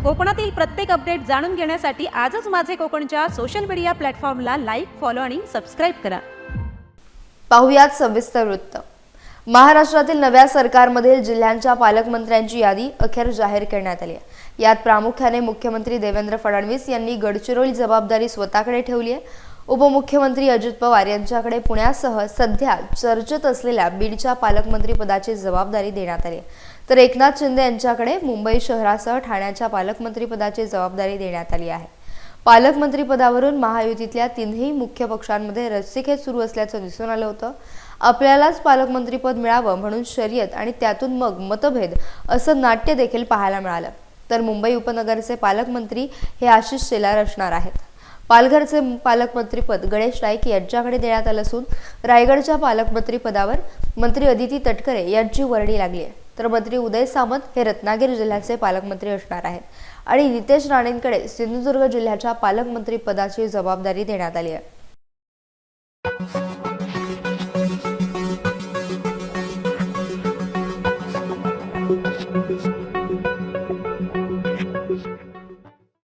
कोकणातील प्रत्येक अपडेट जाणून घेण्यासाठी आजच माझे कोकणच्या सोशल मीडिया प्लॅटफॉर्मला लाईक, फॉलो आणि सबस्क्राईब करा. पाहुयात सविस्तर वृत्त. महाराष्ट्रातील नव्या सरकारमधील जिल्ह्यांच्या पालकमंत्र्यांची यादी अखेर जाहीर करण्यात आली आहे. यात प्रामुख्याने मुख्यमंत्री देवेंद्र फडणवीस यांनी गडचिरोली जबाबदारी स्वतःकडे ठेवली आहे. उपमुख्यमंत्री अजित पवार यांच्याकडे पुण्यासह सध्या चर्चेत असलेल्या बीडच्या पालकमंत्री पदाची जबाबदारी देण्यात आली आहे. तर एकनाथ शिंदे यांच्याकडे मुंबई शहरासह ठाण्याच्या पालकमंत्री पदाची जबाबदारी देण्यात आली आहे. पालकमंत्री पदावरून महायुतीतल्या तीनही मुख्य पक्षांमध्ये रस्सीखेच सुरू असल्याचं दिसून आलं होतं. आपल्यालाच पालकमंत्रीपद मिळावं म्हणून शर्यत आणि त्यातून मग मतभेद असं नाट्य देखील पाहायला मिळालं. तर मुंबई उपनगरचे पालकमंत्री हे आशिष शेलार असणार आहेत. पालघरचे पालकमंत्रीपद गणेश नाईक यांच्याकडे देण्यात आलं असून रायगडच्या पालकमंत्री पदावर मंत्री अदिती तटकरे यांची वर्णी लागली आहे. तर मंत्री उदय सामंत हे रत्नागिरी जिल्ह्याचे पालकमंत्री असणार आहेत आणि नितेश राणेंकडे सिंधुदुर्ग जिल्ह्याच्या पालकमंत्री पदाची जबाबदारी देण्यात आली आहे.